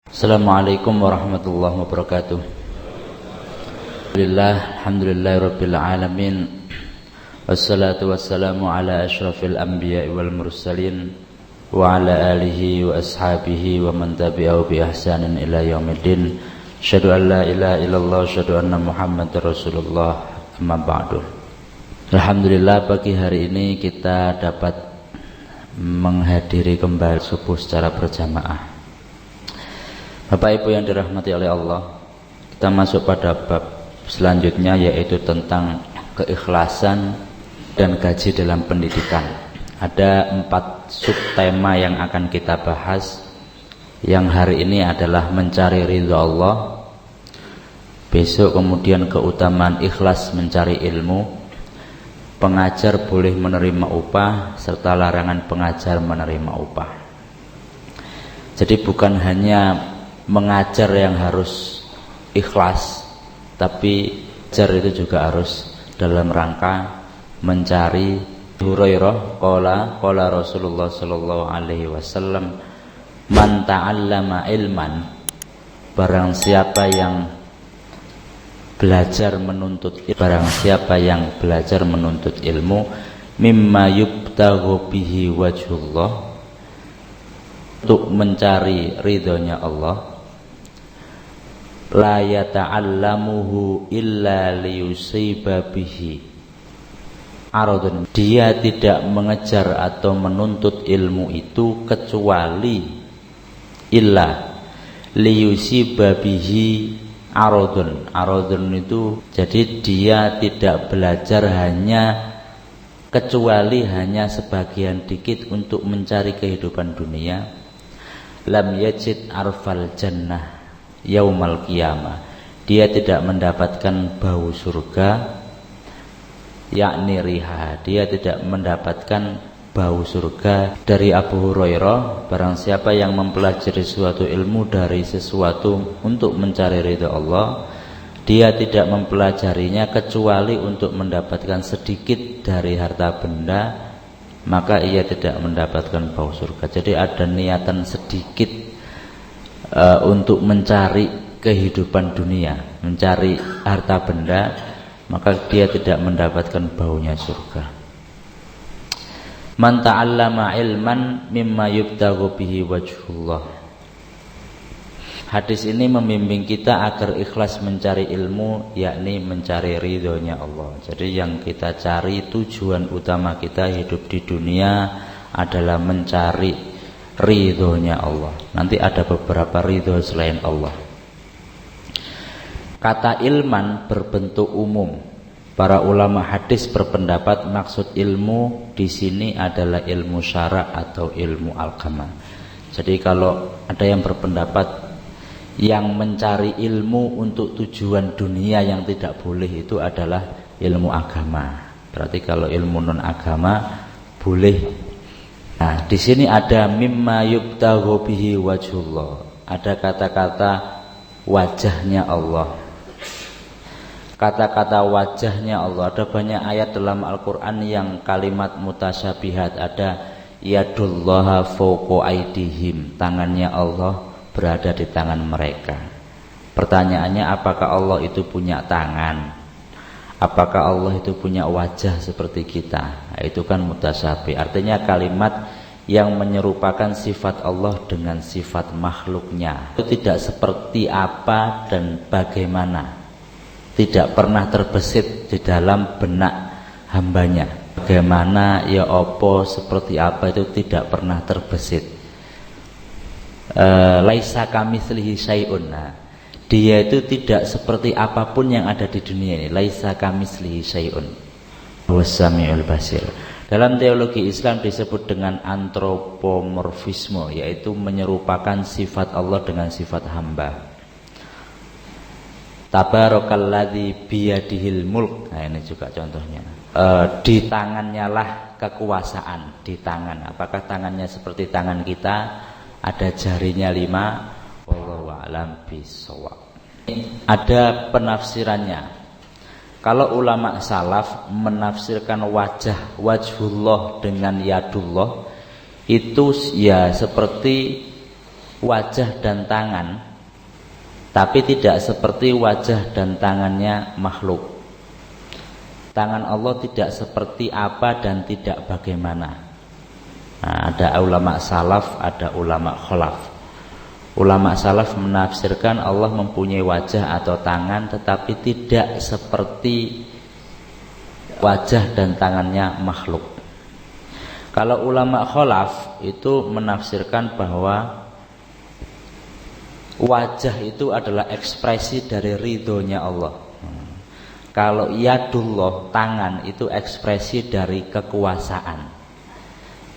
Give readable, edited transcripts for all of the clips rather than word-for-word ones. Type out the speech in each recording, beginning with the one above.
Assalamualaikum warahmatullahi wabarakatuh. Alhamdulillahirabbil alamin. Wassalatu wassalamu ala asyrafil anbiya'i wal mursalin wa ala alihi wa ashabihi wa man tabi'ahu bi ihsanin ila yaumiddin. Asyhadu an la ilaha illallah wa asyhadu anna Muhammadar Rasulullah. Amma ba'du. Alhamdulillah, pagi hari ini kita dapat menghadiri kembali subuh secara berjamaah. Bapak Ibu yang dirahmati oleh Allah, kita masuk pada bab selanjutnya, yaitu tentang keikhlasan dan gaji dalam pendidikan. Ada 4 subtema yang akan kita bahas. Yang hari ini adalah mencari ridha Allah, besok kemudian keutamaan ikhlas mencari ilmu, pengajar boleh menerima upah, serta larangan pengajar menerima upah. Jadi bukan hanya mengajar yang harus ikhlas, tapi ajar itu juga harus dalam rangka mencari. Hurairah qala Rasulullah sallallahu alaihi wasallam, man ta'allama ilman, barang siapa yang belajar menuntut ilmu, mimma yubtaghu bihi wajhullah, untuk mencari ridhonya Allah, la yata'allamuhu illa liyusiba bihi aradun, dia tidak mengejar atau menuntut ilmu itu kecuali illa liyusiba bihi aradun. Aradun itu jadi dia tidak belajar kecuali hanya sebagian dikit untuk mencari kehidupan dunia. Lam yajid arfal jannah yaumal qiyamah, dia tidak mendapatkan bau surga, yakni riha, dia tidak mendapatkan bau surga. Dari Abu Hurairah, barang siapa yang mempelajari suatu ilmu dari sesuatu untuk mencari ridha Allah, dia tidak mempelajarinya kecuali untuk mendapatkan sedikit dari harta benda, maka ia tidak mendapatkan bau surga. Jadi ada niatan sedikit untuk mencari kehidupan dunia, mencari harta benda, maka dia tidak mendapatkan baunya surga. Man ta'allama ilman mimma yubtaghu bihi wajhullah. Hadis ini membimbing kita agar ikhlas mencari ilmu, yakni mencari ridhonya Allah. Jadi yang kita cari, tujuan utama kita hidup di dunia adalah mencari ridhonya Allah. Nanti ada beberapa ridho selain Allah. Kata ilman berbentuk umum. Para ulama hadis berpendapat maksud ilmu di sini adalah ilmu syara' atau ilmu agama. Jadi kalau ada yang berpendapat yang mencari ilmu untuk tujuan dunia yang tidak boleh, itu adalah ilmu agama. Berarti kalau ilmu non agama boleh. Nah, di sini ada mimma yubtaghu bihi wajhullah. Ada kata-kata wajahnya Allah. Kata-kata wajahnya Allah, ada banyak ayat dalam Al-Qur'an yang kalimat mutasyabihat. Ada yadullaha fawqa aydihim, tangannya Allah berada di tangan mereka. Pertanyaannya, apakah Allah itu punya tangan? Apakah Allah itu punya wajah seperti kita? Nah, itu kan mutasyabih. Artinya kalimat yang menyerupakan sifat Allah dengan sifat makhluknya. Itu tidak seperti apa dan bagaimana, tidak pernah terbesit di dalam benak hambanya. Bagaimana, ya opo, seperti apa, itu tidak pernah terbesit. Laisa kamitslihi syai'un. Nah, dia itu tidak seperti apapun yang ada di dunia ini. Laisa kamitslihi syai'un was-sami'ul basir. Dalam teologi Islam disebut dengan antropomorfisme, yaitu menyerupakan sifat Allah dengan sifat hamba. Tabarakalladzi biyadihil mulk. Nah, ini juga contohnya. Di tangannya lah kekuasaan, di tangan. Apakah tangannya seperti tangan kita? Ada jarinya 5. Wallahu a'lam bishawab. Ada penafsirannya. Kalau ulama salaf menafsirkan wajhullah dengan yadullah, itu ya seperti wajah dan tangan, tapi tidak seperti wajah dan tangannya makhluk. Tangan Allah tidak seperti apa dan tidak bagaimana. Nah, ada ulama salaf, ada ulama khalaf. Ulama salaf menafsirkan Allah mempunyai wajah atau tangan, tetapi tidak seperti wajah dan tangannya makhluk. Kalau ulama khalaf itu menafsirkan bahwa wajah itu adalah ekspresi dari ridhonya Allah. Kalau yadullah, tangan, itu ekspresi dari kekuasaan.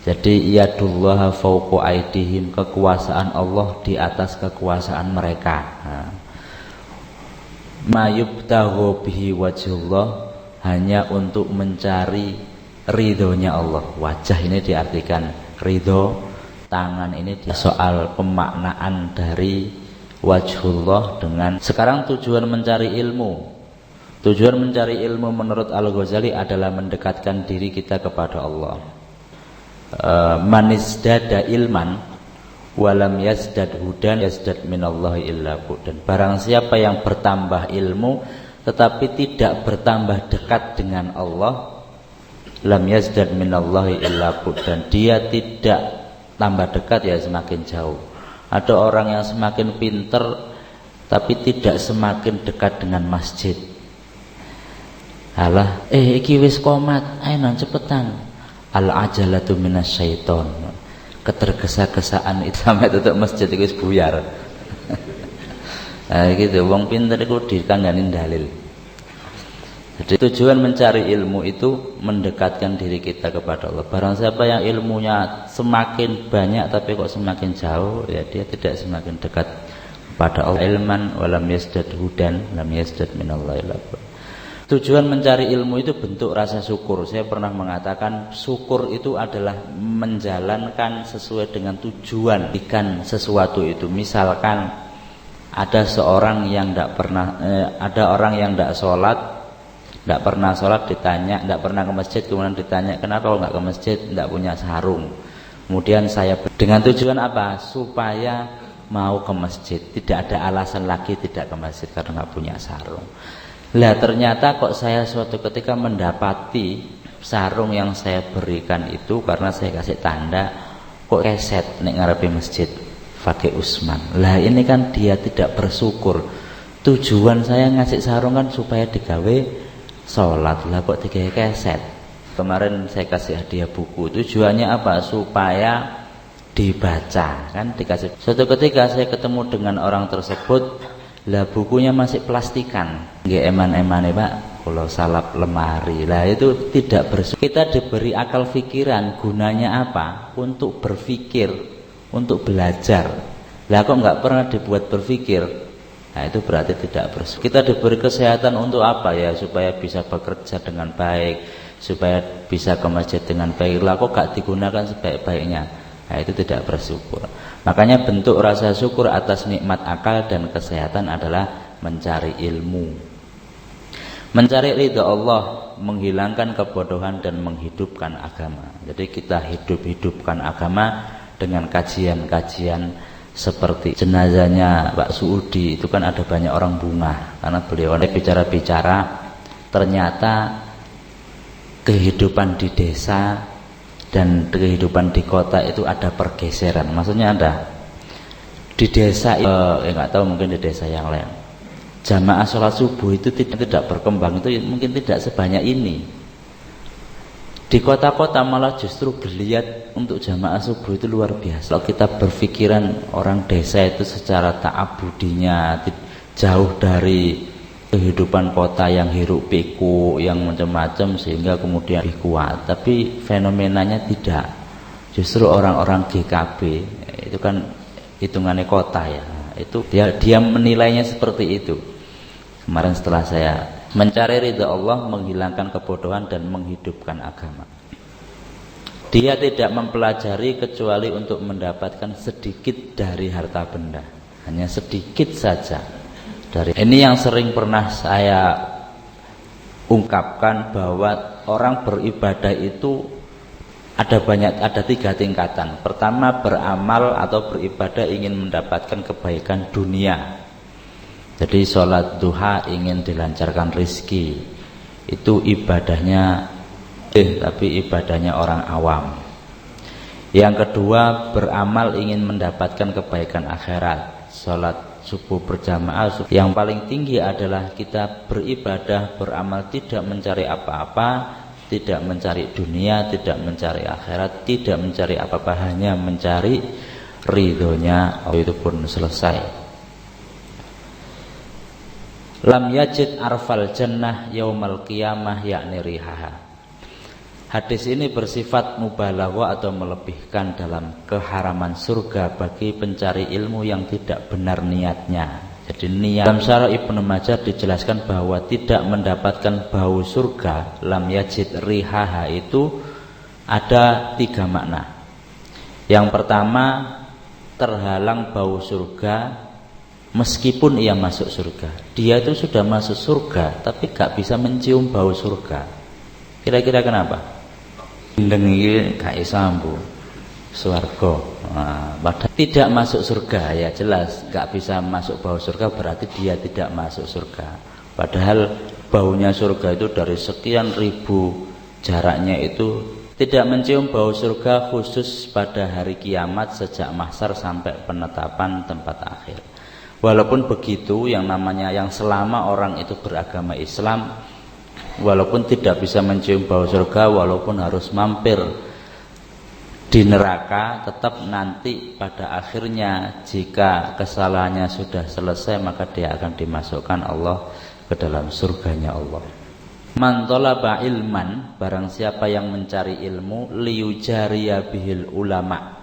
Jadi yadullah fawqa aidihim, kekuasaan Allah di atas kekuasaan mereka. Ma yubtaghu bihi wajhullah, hanya untuk mencari ridhonya Allah. Wajah ini diartikan ridho, tangan ini soal pemaknaan dari wajhullah dengan sekarang tujuan mencari ilmu. Tujuan mencari ilmu menurut Al-Ghazali adalah mendekatkan diri kita kepada Allah. Manisdada ilman walam yazdad hudan yazdad minallahi illa budan. Barang siapa yang bertambah ilmu tetapi tidak bertambah dekat dengan Allah, lam yazdad minallahi illa budan, dia tidak tambah dekat, ya semakin jauh. Ada orang yang semakin pinter tapi tidak semakin dekat dengan masjid. Alah, iki wis komat, ayo nan cepetan. Al ajalatu minasyaiton. Ketergesa-gesaan itu sampai tutup masjid itu wis buyar. Nah, gitu, wong pinter itu dikandanin dalil. Jadi tujuan mencari ilmu itu mendekatkan diri kita kepada Allah. Barang siapa yang ilmunya semakin banyak tapi kok semakin jauh, ya dia tidak semakin dekat kepada Allah. Ilman walam yazdad hudan lam yazdad minallahi illa budan. Tujuan mencari ilmu itu bentuk rasa syukur. Saya pernah mengatakan syukur itu adalah menjalankan sesuai dengan tujuan ikan sesuatu itu. Misalkan ada seorang yang tidak pernah, ada orang yang tidak sholat, tidak pernah sholat, ditanya, tidak pernah ke masjid, kemudian ditanya kenapa kalau nggak ke masjid, tidak punya sarung. Kemudian saya dengan tujuan apa? Supaya mau ke masjid. Tidak ada alasan lagi tidak ke masjid karena nggak punya sarung. Lah ternyata kok saya suatu ketika mendapati sarung yang saya berikan itu karena saya kasih tanda kok keset nek ngarepe masjid Fakih Usman. Lah ini kan dia tidak bersyukur. Tujuan saya ngasih sarung kan supaya digawe sholat, lah kok digawe keset. Kemarin saya kasih hadiah buku, tujuannya apa? Supaya dibaca, kan dikasih. Suatu ketika saya ketemu dengan orang tersebut, lah bukunya masih plastikan, nggak eman-eman ya Pak, kalau salap lemari. Lah itu tidak bersyukur. Kita diberi akal pikiran, gunanya apa? Untuk berpikir, untuk belajar. Lah kok nggak pernah dibuat berpikir? Nah itu berarti tidak bersyukur. Kita diberi kesehatan untuk apa ya? Supaya bisa bekerja dengan baik, supaya bisa ke masjid dengan baik. Lah kok gak digunakan sebaik-baiknya? Nah itu tidak bersyukur. Makanya bentuk rasa syukur atas nikmat akal dan kesehatan adalah mencari ilmu. Mencari ridha Allah, menghilangkan kebodohan dan menghidupkan agama. Jadi kita hidupkan agama dengan kajian-kajian seperti jenazahnya Pak Suudi, itu kan ada banyak orang bunga karena beliau bicara-bicara, ternyata kehidupan di desa dan kehidupan di kota itu ada pergeseran. Maksudnya ada di desa, nggak tahu mungkin di desa yang lain, jamaah sholat subuh itu tidak berkembang, itu mungkin tidak sebanyak ini. Di kota-kota malah justru geliat untuk jamaah subuh itu luar biasa. Kalau kita berpikiran orang desa itu secara ta'abudinya jauh dari kehidupan kota yang hiruk pikuk, yang macam-macam, sehingga kemudian lebih kuat. Tapi fenomenanya tidak. Justru orang-orang GKB itu kan hitungannya kota ya. Itu dia menilainya seperti itu. Kemarin setelah saya mencari ridha Allah, menghilangkan kebodohan dan menghidupkan agama. Dia tidak mempelajari kecuali untuk mendapatkan sedikit dari harta benda, hanya sedikit saja. Ini yang sering pernah saya ungkapkan, bahwa orang beribadah itu ada 3 tingkatan. Pertama, beramal atau beribadah ingin mendapatkan kebaikan dunia. Jadi sholat duha ingin dilancarkan rizki, itu ibadahnya tapi ibadahnya orang awam. Yang kedua, beramal ingin mendapatkan kebaikan akhirat, sholat subuh berjamaah. Yang paling tinggi adalah kita beribadah, beramal, tidak mencari apa-apa, tidak mencari dunia, tidak mencari akhirat, tidak mencari apa-apa, hanya mencari ridhonya. Itu pun selesai. Lam yajid arfal jannah yaumal qiyamah yakni rihaha. Hadis ini bersifat mubalaghah atau melebihkan dalam keharaman surga bagi pencari ilmu yang tidak benar niatnya. Jadi niat. Dalam Syarah Ibnu Majah dijelaskan bahwa tidak mendapatkan bau surga, lam yajid rihaha, itu ada 3 makna. Yang pertama, terhalang bau surga meskipun ia masuk surga. Dia itu sudah masuk surga tapi gak bisa mencium bau surga. Kira-kira kenapa? Gendeng iki gak iso ambu swarga. Padahal tidak masuk surga, ya jelas gak bisa masuk bau surga, berarti dia tidak masuk surga. Padahal baunya surga itu dari sekian ribu jaraknya itu tidak mencium bau surga khusus pada hari kiamat sejak mahsyar sampai penetapan tempat akhir. Walaupun begitu, yang selama orang itu beragama Islam, walaupun tidak bisa mencium bau surga, walaupun harus mampir di neraka, tetap nanti pada akhirnya jika kesalahannya sudah selesai, maka dia akan dimasukkan Allah ke dalam surganya Allah. Man talaba ilman, barang siapa yang mencari ilmu, liyujariya bihil ulama,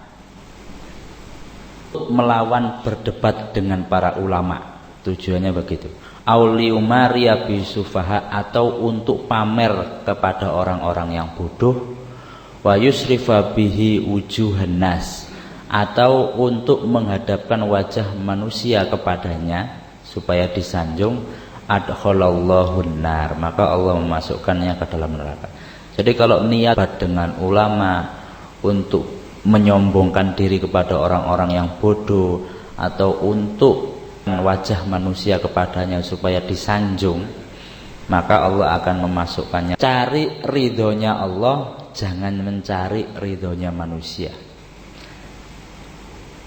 melawan berdebat dengan para ulama, tujuannya begitu. Auliumaria bisufaha, atau untuk pamer kepada orang-orang yang bodoh. Wa yusrifa bihi wujuhan nas, atau untuk menghadapkan wajah manusia kepadanya supaya disanjung. Adkhalallahu nar, maka Allah memasukkannya ke dalam neraka. Jadi kalau niat dengan ulama untuk menyombongkan diri kepada orang-orang yang bodoh, atau untuk wajah manusia kepadanya supaya disanjung, maka Allah akan memasukkannya. Cari ridhonya Allah, jangan mencari ridhonya manusia.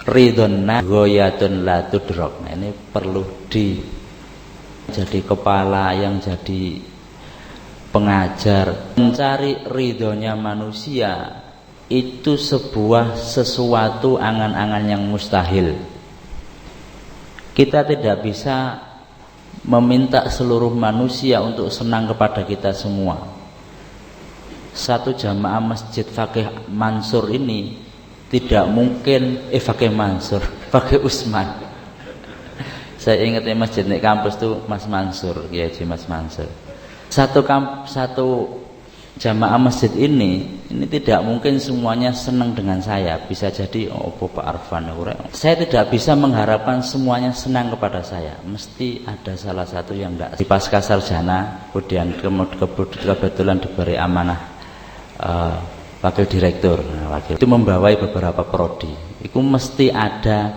Ridhonna ghoyatun la tudrok. Nah, ini perlu jadi kepala yang jadi pengajar. Mencari ridhonya manusia itu sesuatu angan-angan yang mustahil. Kita tidak bisa meminta seluruh manusia untuk senang kepada kita semua. Satu jamaah masjid Fakih Mansur ini tidak mungkin Fakih Mansur, Fakih Usman. Saya ingat masjid di kampus tuh Mas Mansur, ya Mas Mansur. Satu jamaah masjid ini tidak mungkin semuanya senang dengan saya. Bisa jadi Pak Arfan, saya tidak bisa mengharapkan semuanya senang kepada saya. Mesti ada salah satu yang enggak. Di pasca sarjana, kemudian kebetulan diberi amanah wakil direktur. Wakil itu membawai beberapa prodi. Itu mesti ada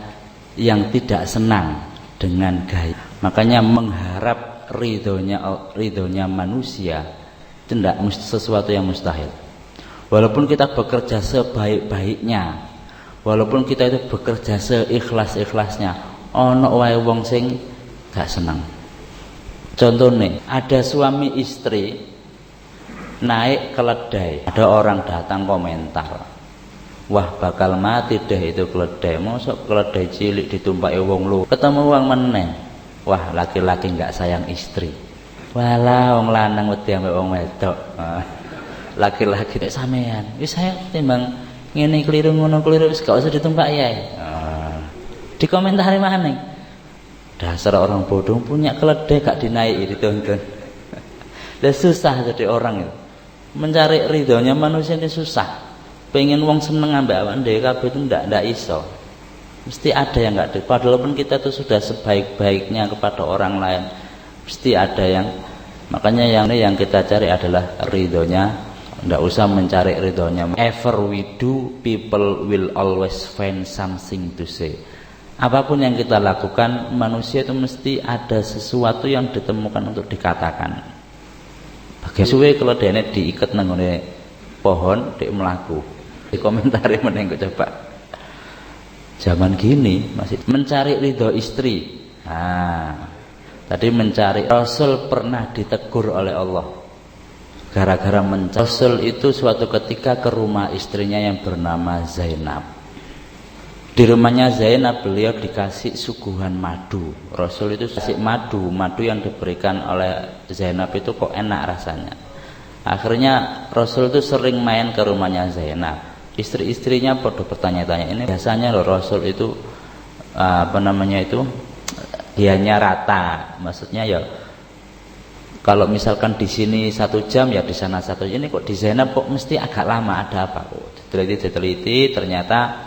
yang tidak senang dengan gaya. Makanya mengharap ridhonya manusia itu tidak sesuatu yang mustahil. Walaupun kita bekerja sebaik-baiknya, walaupun kita itu bekerja seikhlas-ikhlasnya, ono wae wong sing gak senang. Contohnya, ada suami istri naik keledai, ada orang datang komentar, wah bakal mati deh itu keledai, mosok keledai cilik ditumpaki wong lu, ketemu wong meneh, wah laki-laki gak sayang istri. Walah wong lanang wedi ambek wong wedok. Laki-laki nek sampean, wis saya timbang ngene keliru ngono keliru wis gak usah ditumpaki ae. Dikomentari maneh. Dasar orang bodoh, punya keledai gak dinaiki ditonton. Lah susah jadi orang itu. Mencari ridhonya manusia ini susah. Pengen wong seneng ambek awake dhewe kabeh itu ndak iso. Mesti ada yang enggak. Padahal pun kita tuh sudah sebaik-baiknya kepada orang lain, mesti ada yang, makanya yang kita cari adalah ridhonya Nggak usah mencari ridhonya. Ever we do, people will always find something to say. Apapun yang kita lakukan, manusia itu mesti ada sesuatu yang ditemukan untuk dikatakan. Bagi suwe kalau dia diikat nanggone pohon, dia melaku. Di komentari menengok coba. Zaman gini masih mencari ridho istri. Tadi mencari. Rasul pernah ditegur oleh Allah gara-gara mencari. Rasul itu suatu ketika ke rumah istrinya yang bernama Zainab. Di rumahnya Zainab beliau dikasih suguhan madu. Rasul itu kasih madu yang diberikan oleh Zainab itu kok enak rasanya. Akhirnya Rasul itu sering main ke rumahnya Zainab. Istri-istrinya pada bertanya-tanya, ini biasanya loh Rasul itu dianya rata, maksudnya ya kalau misalkan di sini 1 jam ya di sana 1 jam. Ini kok di Zainab kok mesti agak lama, ada apa? Diteliti ternyata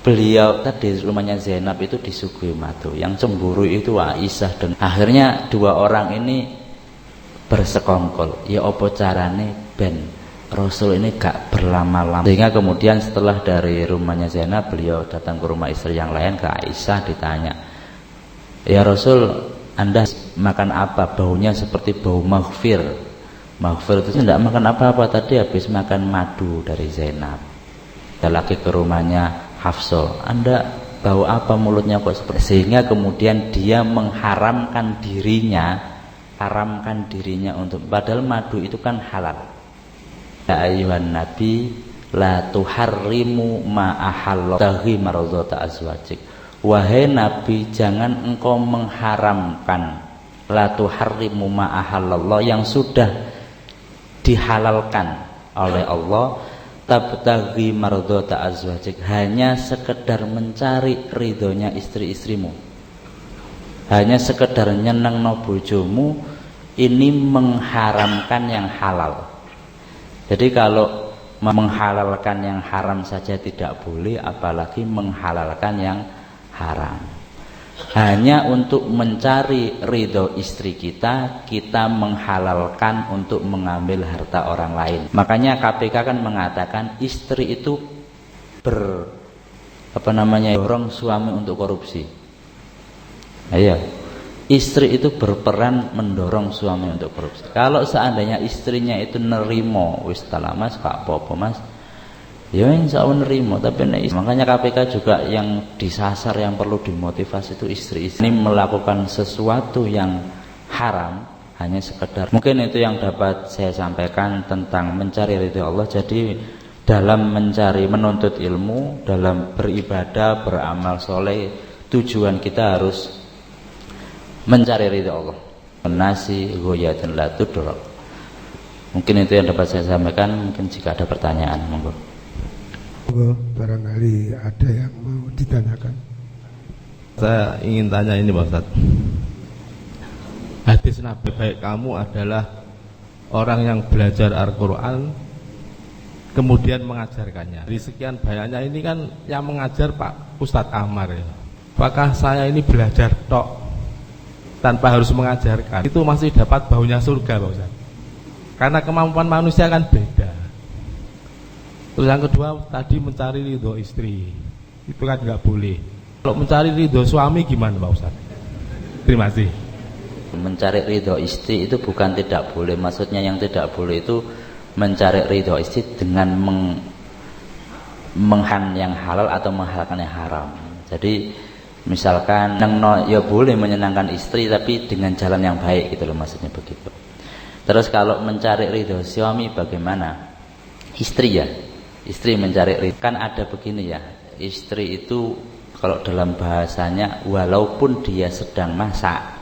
beliau tadi rumahnya Zainab itu disuguhi madu. Yang cemburu itu Aisyah, dan akhirnya 2 orang ini bersekongkol. Ya apa carane ben Rasul ini gak berlama-lama, sehingga kemudian setelah dari rumahnya Zainab beliau datang ke rumah istri yang lain, ke Aisyah, ditanya, ya Rasul, Anda makan apa? Baunya seperti bau maghfir. Maghfir itu tidak makan apa-apa, tadi habis makan madu dari Zainab. Kita lagi ke rumahnya Hafsah, Anda bau apa mulutnya kok seperti? Sehingga kemudian dia mengharamkan dirinya untuk, padahal madu itu kan halal. Ya ayuhan nabi la tuharrimu ma ahallahu marzata azwajik. Wahai nabi, jangan engkau mengharamkan la tuharrimu ma ahallallah, yang sudah dihalalkan oleh Allah, tabtaghi marzata azwajik, hanya sekedar mencari ridhonya istri-istrimu, hanya sekedar nyenengno bojomu. Ini mengharamkan yang halal. Jadi kalau menghalalkan yang haram saja tidak boleh, apalagi menghalalkan yang haram. Hanya untuk mencari ridho istri kita, kita menghalalkan untuk mengambil harta orang lain. Makanya KPK kan mengatakan istri itu dorong suami untuk korupsi. Ayo. Istri itu berperan mendorong suami untuk korupsi. Kalau seandainya istrinya itu nerimo, wis tala mas, kak popo mas, ya insya Allah nerimo. Tapi makanya KPK juga yang disasar, yang perlu dimotivasi itu istri-istri. Ini melakukan sesuatu yang haram hanya sekedar. Mungkin itu yang dapat saya sampaikan tentang mencari ridho Allah. Jadi dalam mencari, menuntut ilmu, dalam beribadah, beramal soleh, tujuan kita harus mencari ridha Allah. Nasi goyatun la tudrak. Mungkin itu yang dapat saya sampaikan. Mungkin jika ada pertanyaan, monggo. Barangkali ada yang mau ditanyakan. Saya ingin tanya ini Pak Ustaz. Hadis Nabi baik kamu adalah orang yang belajar Al-Quran kemudian mengajarkannya. Dari sekian banyaknya ini kan yang mengajar Pak Ustadz Amar ya. Apakah saya ini belajar tok tanpa harus mengajarkan, itu masih dapat baunya surga Pak Ustaz? Karena kemampuan manusia kan beda. Terus yang kedua tadi mencari ridho istri, itu kan nggak boleh. Kalau mencari ridho suami gimana Pak Ustaz? Terima kasih. Mencari ridho istri itu bukan tidak boleh. Maksudnya yang tidak boleh itu mencari ridho istri dengan menghan yang halal atau menghalalkan yang haram. Jadi misalkan ya boleh menyenangkan istri tapi dengan jalan yang baik gitu loh, maksudnya begitu. Terus kalau mencari ridho suami bagaimana? Istri mencari ridho, kan ada begini ya, istri itu kalau dalam bahasanya walaupun dia sedang masak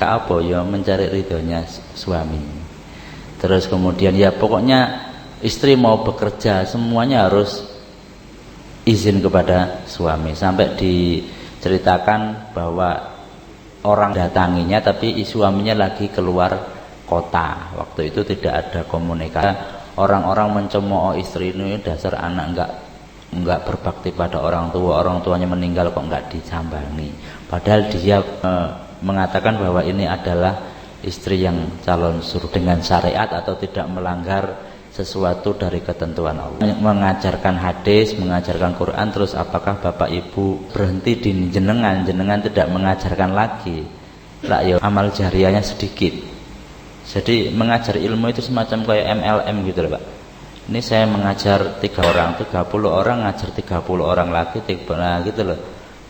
apa ya mencari ridhonya suami. Terus kemudian ya pokoknya istri mau bekerja semuanya harus izin kepada suami. Sampai diceritakan bahwa orang datanginya tapi suaminya lagi keluar kota. Waktu itu tidak ada komunikasi. Orang-orang mencemooh istri ini, dasar anak enggak berbakti pada orang tuanya meninggal kok enggak disambangi. Padahal dia mengatakan bahwa ini adalah istri yang calon surga dengan syariat atau tidak melanggar sesuatu dari ketentuan Allah. Mengajarkan hadis, mengajarkan Quran, terus apakah bapak ibu berhenti di jenengan tidak mengajarkan lagi? Lah ya amal jariahnya sedikit. Jadi mengajar ilmu itu semacam kayak MLM gitu loh Pak. Ini saya mengajar 3 orang, 30 orang ngajar 30 orang lagi, nah gitu loh.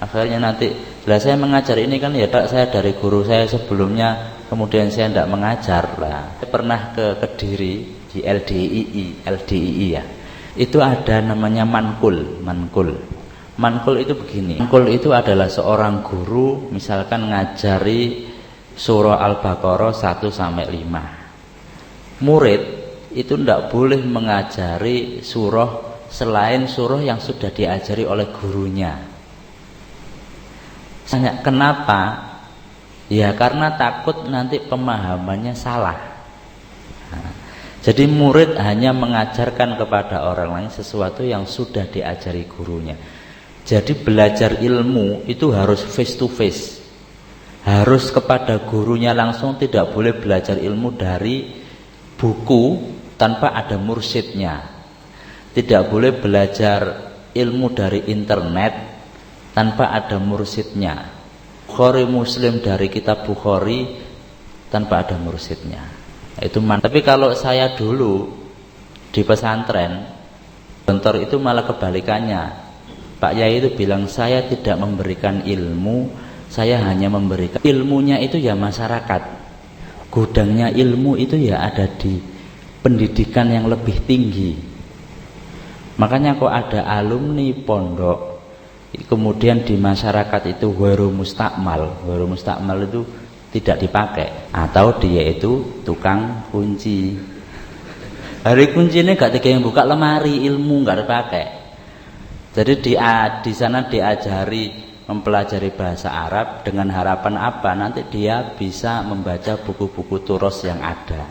Akhirnya nanti, lah saya mengajar ini kan ya saya dari guru saya sebelumnya, kemudian saya tidak mengajar lah. Saya pernah ke Kediri di LDII ya. Itu ada namanya mankul. Mankul itu begini. Mankul itu adalah seorang guru misalkan ngajari surah Al-Baqarah 1 sampai 5. Murid itu tidak boleh mengajari surah selain surah yang sudah diajari oleh gurunya. Tanya kenapa? Ya karena takut nanti pemahamannya salah. Nah, jadi murid hanya mengajarkan kepada orang lain sesuatu yang sudah diajari gurunya. Jadi belajar ilmu itu harus face to face, harus kepada gurunya langsung, tidak boleh belajar ilmu dari buku tanpa ada mursyidnya. Tidak boleh belajar ilmu dari internet tanpa ada mursyidnya. Bukhari Muslim dari kitab Bukhari tanpa ada mursyidnya. Itu tapi kalau saya dulu di pesantren bentor itu malah kebalikannya. Pak Yai itu bilang saya tidak memberikan ilmu, saya hanya memberikan ilmunya itu ya masyarakat. Gudangnya ilmu itu ya ada di pendidikan yang lebih tinggi. Makanya kok ada alumni pondok kemudian di masyarakat itu waru mustakmal itu tidak dipakai, atau dia itu tukang kunci. Hari kunci ini gak tiga yang buka lemari, ilmu gak dipakai. Jadi di sana diajari mempelajari bahasa Arab dengan harapan apa? Nanti dia bisa membaca buku-buku turos yang ada.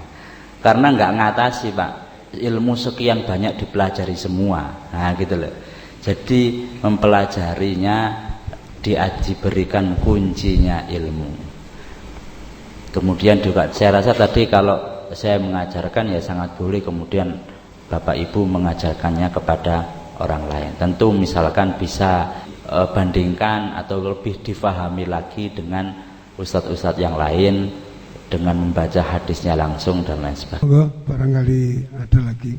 Karena nggak ngatasi Pak, ilmu sekian banyak dipelajari semua. Nah gitu loh. Jadi mempelajarinya diberikan kuncinya ilmu. Kemudian juga saya rasa tadi kalau saya mengajarkan ya sangat boleh kemudian Bapak Ibu mengajarkannya kepada orang lain. Tentu misalkan bisa bandingkan atau lebih difahami lagi dengan ustadz-ustadz yang lain dengan membaca hadisnya langsung dan lain sebagainya. Barangkali ada lagi.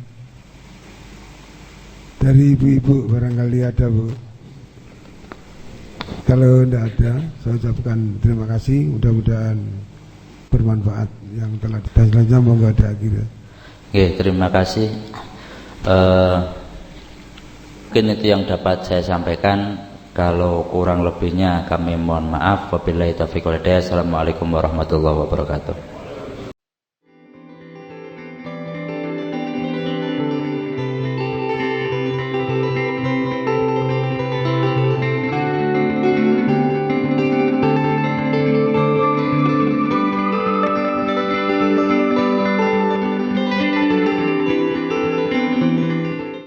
Dari ibu-ibu barangkali ada Bu. Kalau tidak ada, saya ucapkan terima kasih. Mudah-mudahan bermanfaat yang telah dan selanjutnya monggo ada akhirnya. Oke, terima kasih. Mungkin itu yang dapat saya sampaikan. Kalau kurang lebihnya kami mohon maaf. Wabillahi taufiq wal hidayah. Assalamualaikum warahmatullahi wabarakatuh.